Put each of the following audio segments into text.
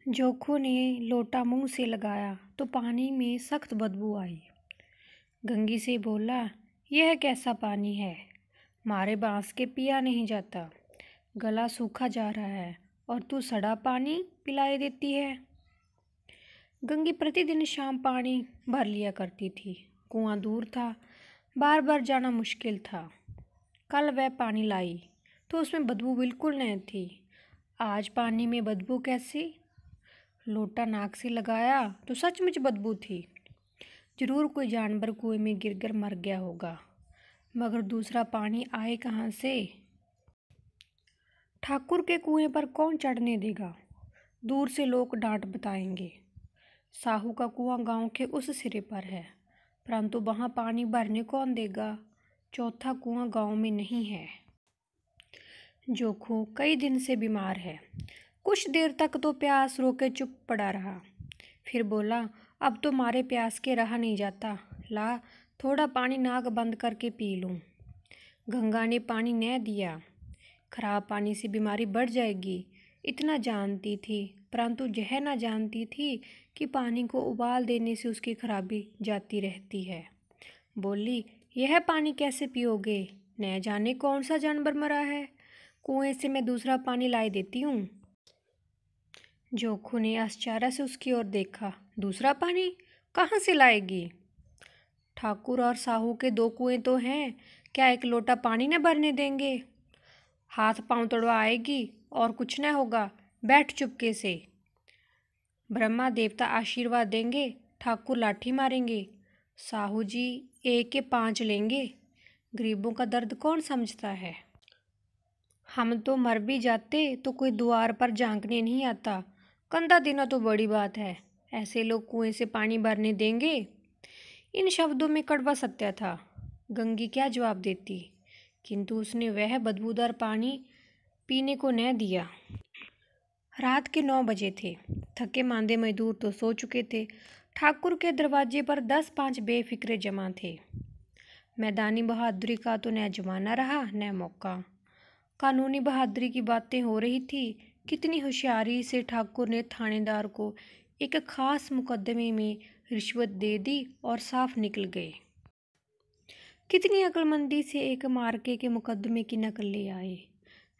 जोखो ने लोटा मुंह से लगाया तो पानी में सख्त बदबू आई। गंगी से बोला, यह कैसा पानी है? मारे बांस के पिया नहीं जाता। गला सूखा जा रहा है और तू सड़ा पानी पिलाए देती है। गंगी प्रतिदिन शाम पानी भर लिया करती थी। कुआं दूर था, बार बार जाना मुश्किल था। कल वह पानी लाई तो उसमें बदबू बिल्कुल नहीं थी। आज पानी में बदबू कैसी? लोटा नाक से लगाया तो सचमुच बदबू थी। जरूर कोई जानवर कुएं में गिरकर मर गया होगा, मगर दूसरा पानी आए कहाँ से? ठाकुर के कुएं पर कौन चढ़ने देगा? दूर से लोग डांट बताएंगे। साहू का कुआं गांव के उस सिरे पर है, परंतु वहां पानी भरने कौन देगा? चौथा कुआं गांव में नहीं है। जोखो कई दिन से बीमार है। कुछ देर तक तो प्यास रोके चुप पड़ा रहा, फिर बोला, अब तो मारे प्यास के रहा नहीं जाता। ला थोड़ा पानी नाक बंद करके पी लूं। गंगा ने पानी न दिया। खराब पानी से बीमारी बढ़ जाएगी, इतना जानती थी, परंतु यह न जानती थी कि पानी को उबाल देने से उसकी खराबी जाती रहती है। बोली, यह पानी कैसे पियोगे? न जाने कौन सा जानवर मरा है। कुएं से मैं दूसरा पानी लाई देती हूँ। जोखू ने आश्चर्य से उसकी ओर देखा। दूसरा पानी कहाँ से लाएगी? ठाकुर और साहू के दो कुएं तो हैं, क्या एक लोटा पानी न भरने देंगे? हाथ पांव तोड़वा आएगी और कुछ न होगा, बैठ चुपके से। ब्रह्मा देवता आशीर्वाद देंगे, ठाकुर लाठी मारेंगे, साहू जी 1 के 5 लेंगे। गरीबों का दर्द कौन समझता है? हम तो मर भी जाते तो कोई द्वार पर झांकने नहीं आता। कंधा देना तो बड़ी बात है, ऐसे लोग कुएं से पानी भरने देंगे? इन शब्दों में कड़वा सत्य था। गंगी क्या जवाब देती, किंतु उसने वह बदबूदार पानी पीने को न दिया। रात के 9 बजे थे। थके मांदे मजदूर तो सो चुके थे। ठाकुर के दरवाजे पर 10-5 बेफिक्रे जमा थे। मैदानी बहादुरी का तो न जमाना रहा न मौका। कानूनी बहादुरी की बातें हो रही थी। कितनी होशियारी से ठाकुर ने थानेदार को एक खास मुकदमे में रिश्वत दे दी और साफ निकल गए। कितनी अक्लमंदी से एक मार्के के मुकदमे की नकल ले आए।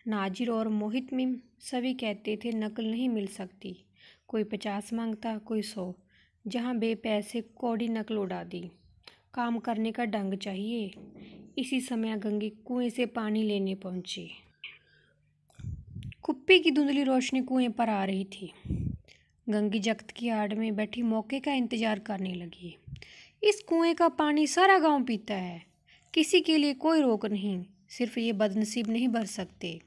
नाजिर और मोहित में सभी कहते थे नकल नहीं मिल सकती। कोई 50 मांगता, कोई 100। जहाँ बेपैसे कौड़ी नकल उड़ा दी। काम करने का ढंग चाहिए। इसी समय गंगी कुएं से पानी लेने पहुंची। कुप्पी की धुंधली रोशनी कुएं पर आ रही थी। गंगी जख्त की आड़ में बैठी मौके का इंतजार करने लगी। इस कुएं का पानी सारा गांव पीता है, किसी के लिए कोई रोक नहीं, सिर्फ ये बदनसीब नहीं भर सकते।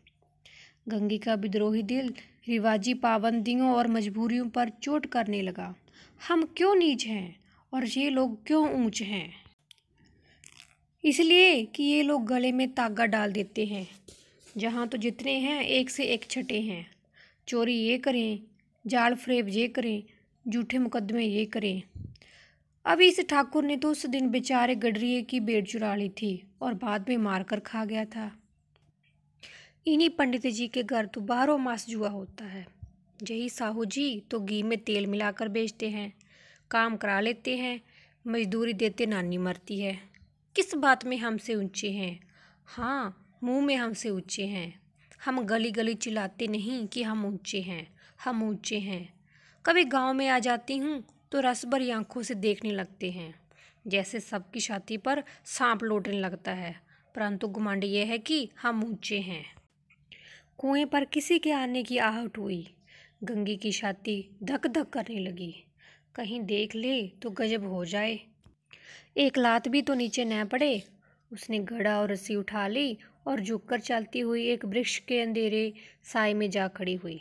गंगी का विद्रोही दिल रिवाजी पाबंदियों और मजबूरियों पर चोट करने लगा। हम क्यों नीच हैं और ये लोग क्यों ऊंच हैं? इसलिए कि ये लोग गले में तागा डाल देते हैं। जहाँ तो जितने हैं एक से एक छठे हैं। चोरी ये करें, जाल फरेब ये करें, झूठे मुकदमे ये करें। अभी इस ठाकुर ने तो उस दिन बेचारे गडरिये की भेड़ चुरा ली थी और बाद में मार कर खा गया था। इन्हीं पंडित जी के घर तो 12 मास जुआ होता है। यही साहू जी तो घी में तेल मिलाकर बेचते हैं, काम करा लेते हैं, मजदूरी देते नानी मरती है। किस बात में हमसे ऊंचे हैं? हाँ, मुंह में हमसे ऊंचे हैं। हम गली गली चिल्लाते नहीं कि हम ऊंचे हैं, हम ऊंचे हैं। कभी गांव में आ जाती हूँ तो रस भरी आंखों से देखने लगते हैं, जैसे सबकी छाती पर सांप लौटने लगता है, परंतु घमंड यह है कि हम ऊंचे हैं। कुएं पर किसी के आने की आहट हुई। गंगी की छाती धक धक करने लगी। कहीं देख ले तो गजब हो जाए। एक लात भी तो नीचे न पड़े। उसने घड़ा और रस्सी उठा ली और झुककर चलती हुई एक वृक्ष के अंधेरे साए में जा खड़ी हुई।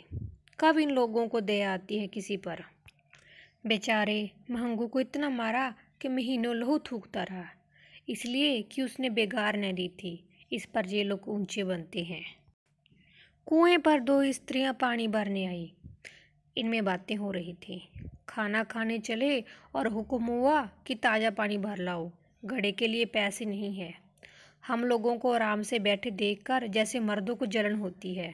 कब इन लोगों को दया आती है किसी पर। बेचारे महंगू को इतना मारा कि महीनों लहू थूकता रहा, इसलिए कि उसने बेगार न दी थी। इस पर ये लोग ऊंचे बनते हैं। कुएं पर 2 स्त्रियां पानी भरने आई। इनमें बातें हो रही थी। खाना खाने चले और हुक्म हुआ कि ताज़ा पानी भर लाओ, घड़े के लिए पैसे नहीं है। हम लोगों को आराम से बैठे देखकर जैसे मर्दों को जलन होती है।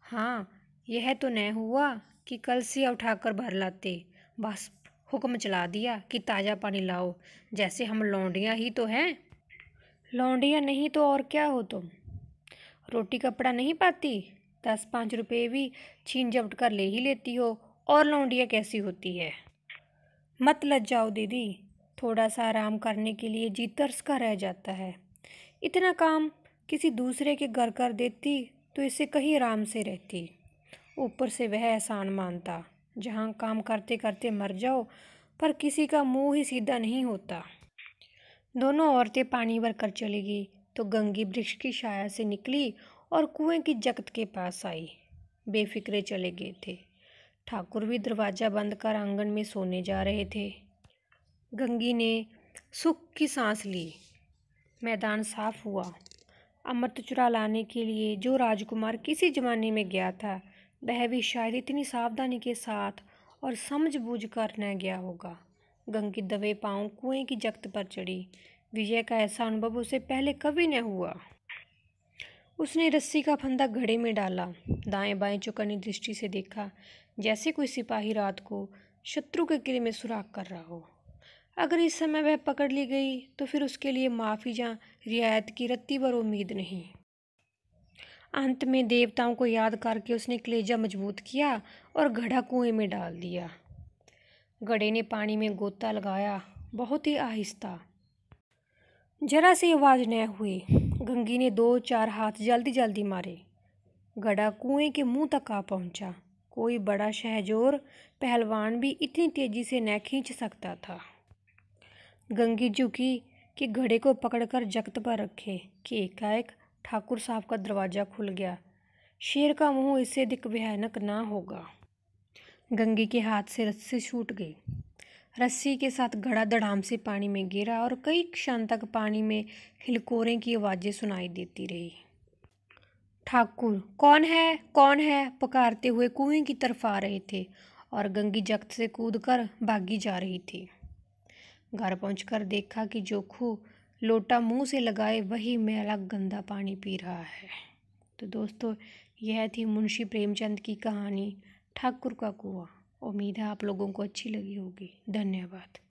हाँ, यह तो न हुआ कि कलसिया उठाकर भर लाते। बस हुक्म चला दिया कि ताज़ा पानी लाओ, जैसे हम लौंडियाँ ही तो हैं। लौंडियाँ नहीं तो और क्या हो तुम? रोटी कपड़ा नहीं पाती, 10-5 रुपये भी छीन झपट कर ले ही लेती हो, और लौंडिया कैसी होती है? मत लज जाओ दीदी, थोड़ा सा आराम करने के लिए जी तरस का रह जाता है। इतना काम किसी दूसरे के घर कर देती तो इससे कहीं आराम से रहती। ऊपर से वह एहसान मानता, जहाँ काम करते करते मर जाओ, पर किसी का मुंह ही सीधा नहीं होता। दोनों औरतें पानी भर कर चली गई तो गंगी वृक्ष की छाया से निकली और कुएं की जगत के पास आई। बेफिक्रे चले गए थे। ठाकुर भी दरवाज़ा बंद कर आंगन में सोने जा रहे थे। गंगी ने सुख की सांस ली। मैदान साफ हुआ। अमृत चुरा लाने के लिए जो राजकुमार किसी जमाने में गया था, वह भी शायद इतनी सावधानी के साथ और समझबूझ कर न गया होगा। गंगी दबे पांव कुएं की जगत पर चढ़ी। विजय का ऐसा अनुभव उसे पहले कभी न हुआ। उसने रस्सी का फंदा घड़े में डाला, दाएं बाएं चौकन्नी दृष्टि से देखा, जैसे कोई सिपाही रात को शत्रु के किले में सुराग कर रहा हो। अगर इस समय वह पकड़ ली गई तो फिर उसके लिए माफ़ी या रियायत की रत्ती भर उम्मीद नहीं। अंत में देवताओं को याद करके उसने कलेजा मजबूत किया और घड़ा कुएं में डाल दिया। घड़े ने पानी में गोता लगाया, बहुत ही आहिस्ता। जरा सी आवाज़ न हुई। गंगी ने 2-4 हाथ जल्दी जल्दी मारे। घड़ा कुएं के मुंह तक आ पहुंचा। कोई बड़ा शहजोर पहलवान भी इतनी तेजी से न खींच सकता था। गंगी झुकी कि घड़े को पकड़कर जगत पर रखे कि एकाएक ठाकुर साहब का दरवाज़ा खुल गया। शेर का मुंह इससे अधिक भयानक ना होगा। गंगी के हाथ से रस्सी छूट गई। रस्सी के साथ घड़ा धड़ाम से पानी में गिरा और कई क्षण तक पानी में हिलकोरे की आवाज़ें सुनाई देती रही। ठाकुर कौन है, कौन है पुकारते हुए कुएं की तरफ आ रहे थे और गंगी जगत से कूदकर भागी जा रही थी। घर पहुंचकर देखा कि जोखू लोटा मुंह से लगाए वही मैला गंदा पानी पी रहा है। तो दोस्तों, यह थी मुंशी प्रेमचंद की कहानी ठाकुर का कुआं। उम्मीद है आप लोगों को अच्छी लगी होगी। धन्यवाद।